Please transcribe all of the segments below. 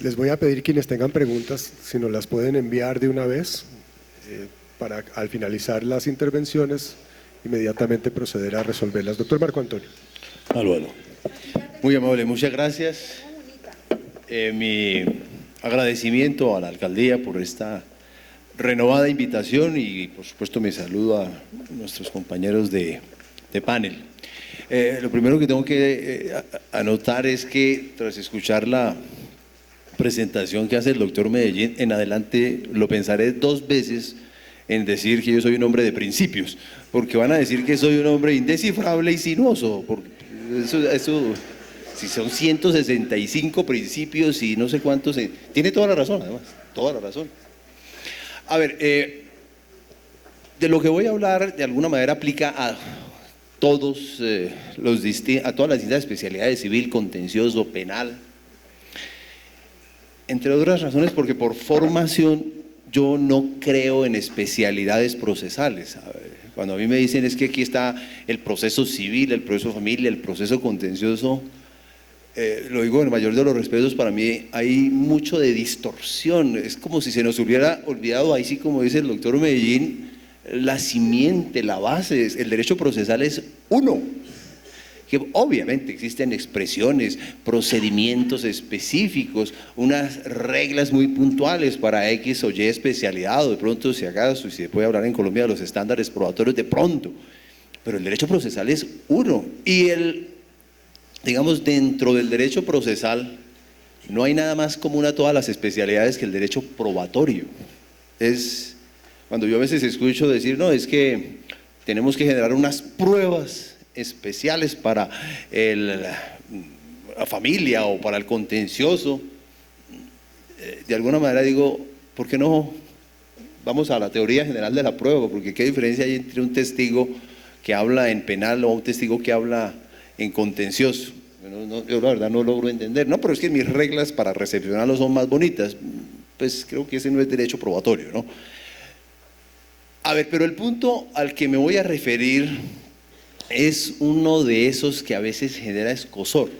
Les voy a pedir quienes tengan preguntas, si nos las pueden enviar de una vez, para al finalizar las intervenciones, inmediatamente proceder a resolverlas. Doctor Marco Antonio. Bueno. Muy amable, muchas gracias. Mi agradecimiento a la alcaldía por esta renovada invitación y por supuesto mi saludo a nuestros compañeros de panel. Lo primero que tengo que anotar es que tras escuchar la presentación que hace el doctor Medellín, en adelante lo pensaré 2 veces en decir que yo soy un hombre de principios, porque van a decir que soy un hombre indescifrable y sinuoso, porque eso si son 165 principios y no sé cuántos, tiene toda la razón, además, toda la razón. A ver, de lo que voy a hablar de alguna manera aplica a todos a todas las distintas especialidades: civil, contencioso, penal, entre otras razones porque por formación yo no creo en especialidades procesales. Cuando a mí me dicen es que aquí está el proceso civil, el proceso familia, el proceso contencioso, lo digo en el mayor de los respetos, para mí hay mucho de distorsión. Es como si se nos hubiera olvidado, ahí sí, como dice el doctor Medellín, la simiente, la base. El derecho procesal es uno, que obviamente existen expresiones, procedimientos específicos, unas reglas muy puntuales para X o Y especialidad, o de pronto si acaso, y se puede hablar en Colombia de los estándares probatorios de pronto, pero el derecho procesal es uno. Y digamos, dentro del derecho procesal no hay nada más común a todas las especialidades que el derecho probatorio. Es cuando yo a veces escucho decir, no, es que tenemos que generar unas pruebas especiales para la familia o para el contencioso, de alguna manera digo, ¿por qué no vamos a la teoría general de la prueba? Porque ¿qué diferencia hay entre un testigo que habla en penal o un testigo que habla en contencioso? Yo la verdad no logro entender. No, pero es que mis reglas para recepcionarlo son más bonitas. Pues creo que ese no es derecho probatorio, ¿no? A ver, pero el punto al que me voy a referir es uno de esos que a veces genera escozor,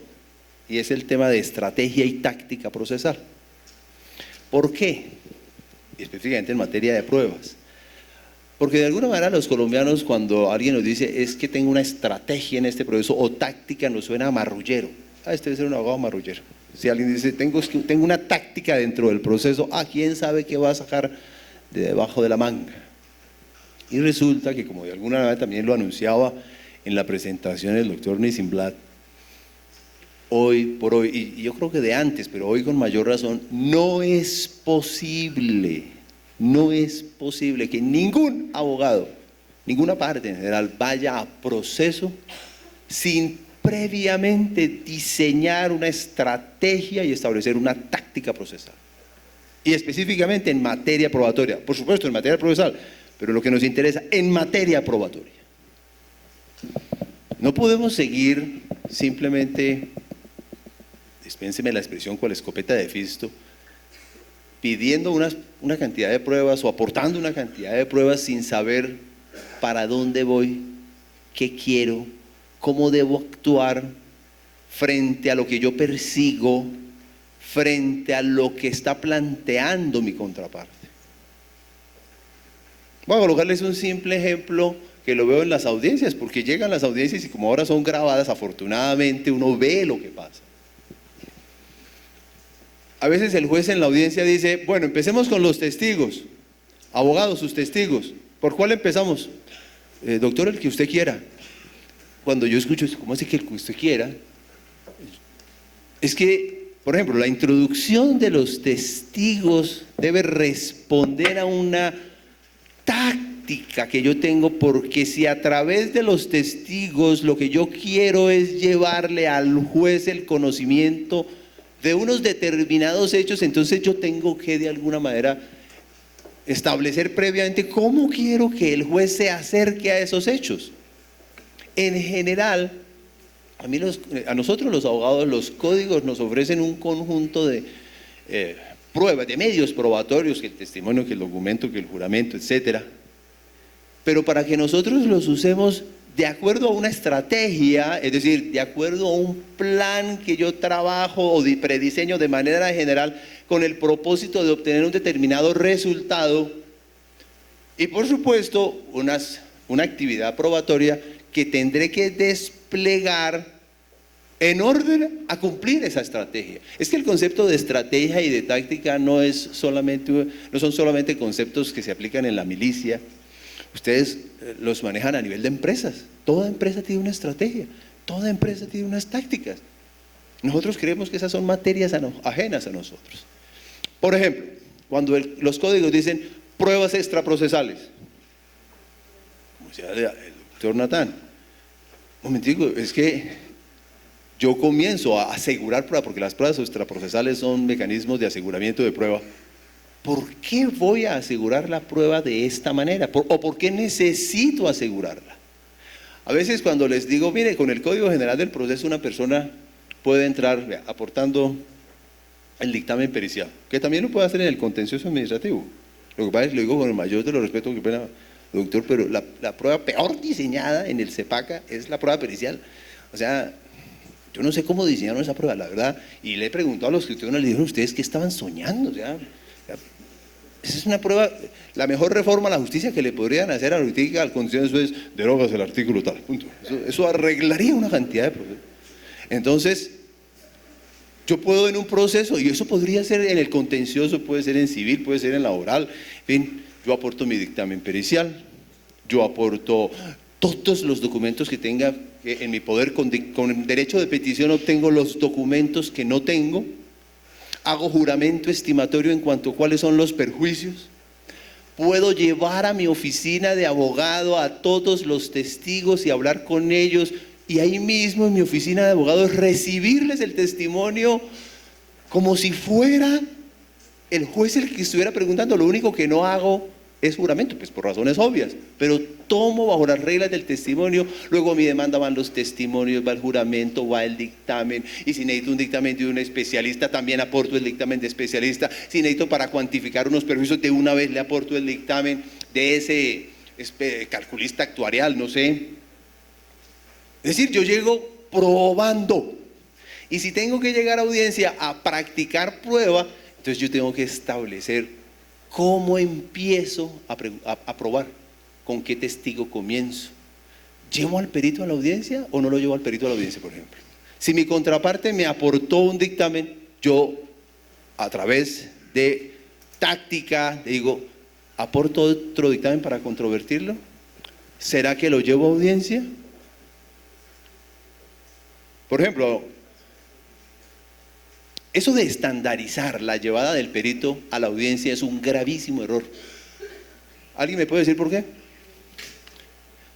y es el tema de estrategia y táctica procesal. ¿Por qué? Específicamente en materia de pruebas. Porque de alguna manera los colombianos, cuando alguien nos dice es que tengo una estrategia en este proceso o táctica, nos suena a marrullero. Este debe ser un abogado marrullero. Si alguien dice tengo una táctica dentro del proceso, ¿quién sabe qué va a sacar de debajo de la manga? Y resulta que, como de alguna manera también lo anunciaba en la presentación el doctor Nissenblatt, hoy por hoy, y yo creo que de antes, pero hoy con mayor razón, no es posible que ningún abogado, ninguna parte en general, vaya a proceso sin previamente diseñar una estrategia y establecer una táctica procesal. Y específicamente en materia probatoria, por supuesto en materia procesal, pero lo que nos interesa, en materia probatoria. No podemos seguir simplemente, dispénseme la expresión, con la escopeta de Fisto, pidiendo una cantidad de pruebas o aportando una cantidad de pruebas sin saber para dónde voy, qué quiero, cómo debo actuar frente a lo que yo persigo, frente a lo que está planteando mi contraparte. Voy a colocarles un simple ejemplo que lo veo en las audiencias, porque llegan las audiencias y como ahora son grabadas, afortunadamente uno ve lo que pasa. A veces el juez en la audiencia dice, bueno, empecemos con los testigos. Abogados, sus testigos. ¿Por cuál empezamos? Doctor, el que usted quiera. Cuando yo escucho, ¿cómo así que el que usted quiera? Es que, por ejemplo, la introducción de los testigos debe responder a una táctica que yo tengo, porque si a través de los testigos lo que yo quiero es llevarle al juez el conocimiento de unos determinados hechos, entonces yo tengo que de alguna manera establecer previamente cómo quiero que el juez se acerque a esos hechos. En general, a nosotros los abogados, los códigos nos ofrecen un conjunto de pruebas, de medios probatorios, que el testimonio, que el documento, que el juramento, etcétera. Pero para que nosotros los usemos de acuerdo a una estrategia, es decir, de acuerdo a un plan que yo trabajo o prediseño de manera general con el propósito de obtener un determinado resultado. Y por supuesto, una actividad probatoria que tendré que desplegar en orden a cumplir esa estrategia. Es que el concepto de estrategia y de táctica no son solamente conceptos que se aplican en la milicia. Ustedes los manejan a nivel de empresas. Toda empresa tiene una estrategia, toda empresa tiene unas tácticas. Nosotros creemos que esas son materias ajenas a nosotros. Por ejemplo, cuando los códigos dicen pruebas extraprocesales, como decía el doctor Natán, un momentico, es que yo comienzo a asegurar pruebas, porque las pruebas extraprocesales son mecanismos de aseguramiento de prueba. ¿Por qué voy a asegurar la prueba de esta manera? ¿O por qué necesito asegurarla? A veces cuando les digo, mire, con el Código General del Proceso una persona puede entrar aportando el dictamen pericial, que también lo puede hacer en el contencioso administrativo. Lo que pasa es que lo digo con el mayor de los respetos, que pena, doctor, pero la prueba peor diseñada en el CEPACA es la prueba pericial. O sea, yo no sé cómo diseñaron esa prueba, la verdad, y le he preguntado a los tribunales, le dijeron, ¿ustedes qué estaban soñando? O sea, esa es una prueba, la mejor reforma a la justicia que le podrían hacer a la justicia al contencioso es derogas el artículo tal, punto. Eso arreglaría una cantidad de procesos. Entonces, yo puedo en un proceso, y eso podría ser en el contencioso, puede ser en civil, puede ser en laboral, en fin, yo aporto mi dictamen pericial, yo aporto todos los documentos que tenga en mi poder, con derecho de petición obtengo los documentos que no tengo, hago juramento estimatorio en cuanto a cuáles son los perjuicios, puedo llevar a mi oficina de abogado a todos los testigos y hablar con ellos, y ahí mismo en mi oficina de abogados recibirles el testimonio como si fuera el juez el que estuviera preguntando. Lo único que no hago es juramento, pues por razones obvias, pero tomo bajo las reglas del testimonio. Luego a mi demanda van los testimonios, va el juramento, va el dictamen, y si necesito un dictamen de un especialista, también aporto el dictamen de especialista. Si necesito para cuantificar unos perjuicios, de una vez le aporto el dictamen de ese calculista actuarial, no sé. Es decir, yo llego probando, y si tengo que llegar a audiencia a practicar prueba, entonces yo tengo que establecer cómo empiezo a probar, con qué testigo comienzo. ¿Llevo al perito a la audiencia o no lo llevo al perito a la audiencia, por ejemplo? Si mi contraparte me aportó un dictamen, yo a través de táctica le digo, ¿aporto otro dictamen para controvertirlo? ¿Será que lo llevo a audiencia? Por ejemplo, eso de estandarizar la llevada del perito a la audiencia es un gravísimo error. ¿Alguien me puede decir por qué?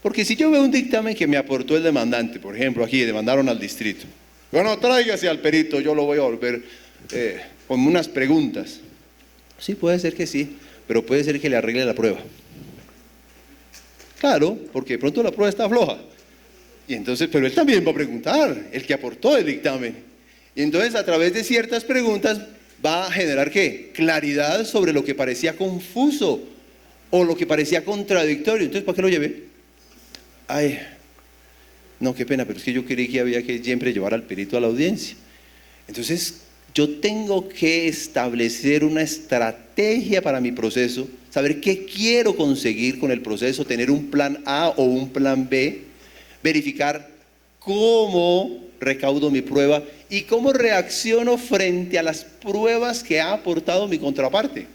Porque si yo veo un dictamen que me aportó el demandante, por ejemplo, aquí demandaron al distrito, bueno, tráigase al perito, yo lo voy a volver con unas preguntas. Sí, puede ser que sí, pero puede ser que le arregle la prueba. Claro, porque de pronto la prueba está floja. Y entonces, pero él también va a preguntar, el que aportó el dictamen. Y entonces a través de ciertas preguntas va a generar ¿qué? Claridad sobre lo que parecía confuso o lo que parecía contradictorio. Entonces, ¿para qué lo llevé? Ay, no, qué pena, pero es que yo creí que había que siempre llevar al perito a la audiencia. Entonces, yo tengo que establecer una estrategia para mi proceso, saber qué quiero conseguir con el proceso, tener un plan A o un plan B, verificar cómo recaudo mi prueba y cómo reacciono frente a las pruebas que ha aportado mi contraparte.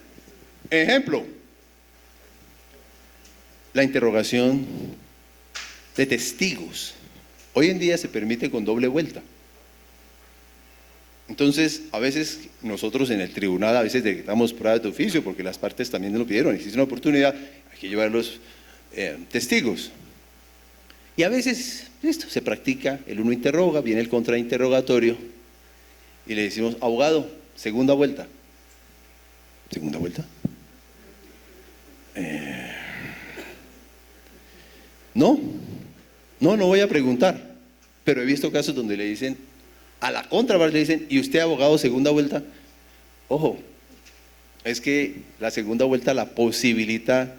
Ejemplo, la interrogación de testigos. Hoy en día se permite con doble vuelta. Entonces, a veces nosotros en el tribunal a veces damos pruebas de oficio porque las partes también nos lo pidieron. Existe una oportunidad, hay que llevar los testigos. Y a veces esto se practica, el uno interroga, viene el contrainterrogatorio y le decimos, abogado, segunda vuelta. ¿Segunda vuelta? No voy a preguntar, pero he visto casos donde le dicen, a la contraparte le dicen, ¿y usted abogado segunda vuelta? Ojo, es que la segunda vuelta la posibilita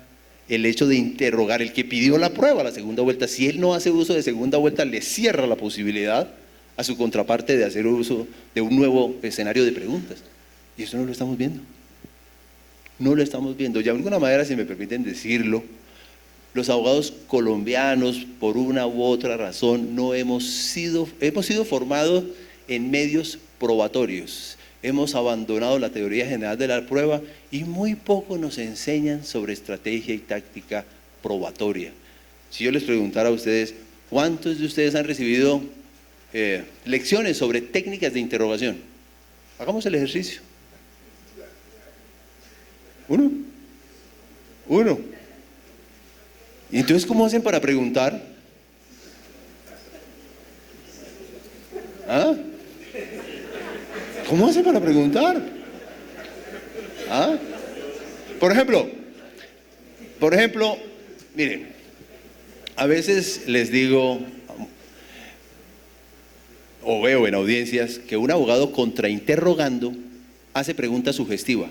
el hecho de interrogar, el que pidió la prueba, la segunda vuelta, si él no hace uso de segunda vuelta, le cierra la posibilidad a su contraparte de hacer uso de un nuevo escenario de preguntas. Y eso no lo estamos viendo. No lo estamos viendo. Y de alguna manera, si me permiten decirlo, los abogados colombianos, por una u otra razón, hemos sido formados en medios probatorios. Hemos abandonado la teoría general de la prueba y muy poco nos enseñan sobre estrategia y táctica probatoria. Si yo les preguntara a ustedes, ¿cuántos de ustedes han recibido lecciones sobre técnicas de interrogación? Hagamos el ejercicio. Uno. ¿Y entonces cómo hacen para preguntar? ¿Ah? ¿Cómo hacen para preguntar? ¿Ah? Por ejemplo, miren, a veces les digo, o veo en audiencias, que un abogado contrainterrogando hace pregunta sugestiva.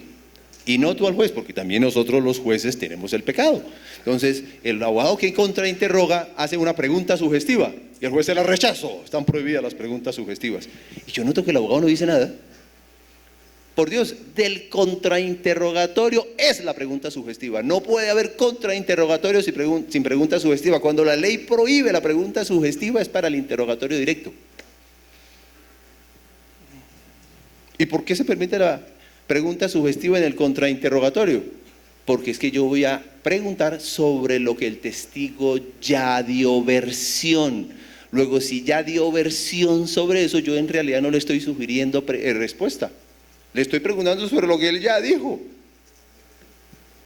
Y no tú al juez, porque también nosotros los jueces tenemos el pecado. Entonces, el abogado que contrainterroga hace una pregunta sugestiva y el juez se la rechazó. Están prohibidas las preguntas sugestivas. Y yo noto que el abogado no dice nada. Por Dios, del contrainterrogatorio es la pregunta sugestiva. No puede haber contrainterrogatorio sin pregunta sugestiva. Cuando la ley prohíbe la pregunta sugestiva es para el interrogatorio directo. ¿Y por qué se permite la pregunta sugestiva en el contrainterrogatorio? Porque es que yo voy a preguntar sobre lo que el testigo ya dio versión. Luego, si ya dio versión sobre eso, yo en realidad no le estoy sugiriendo respuesta. Le estoy preguntando sobre lo que él ya dijo.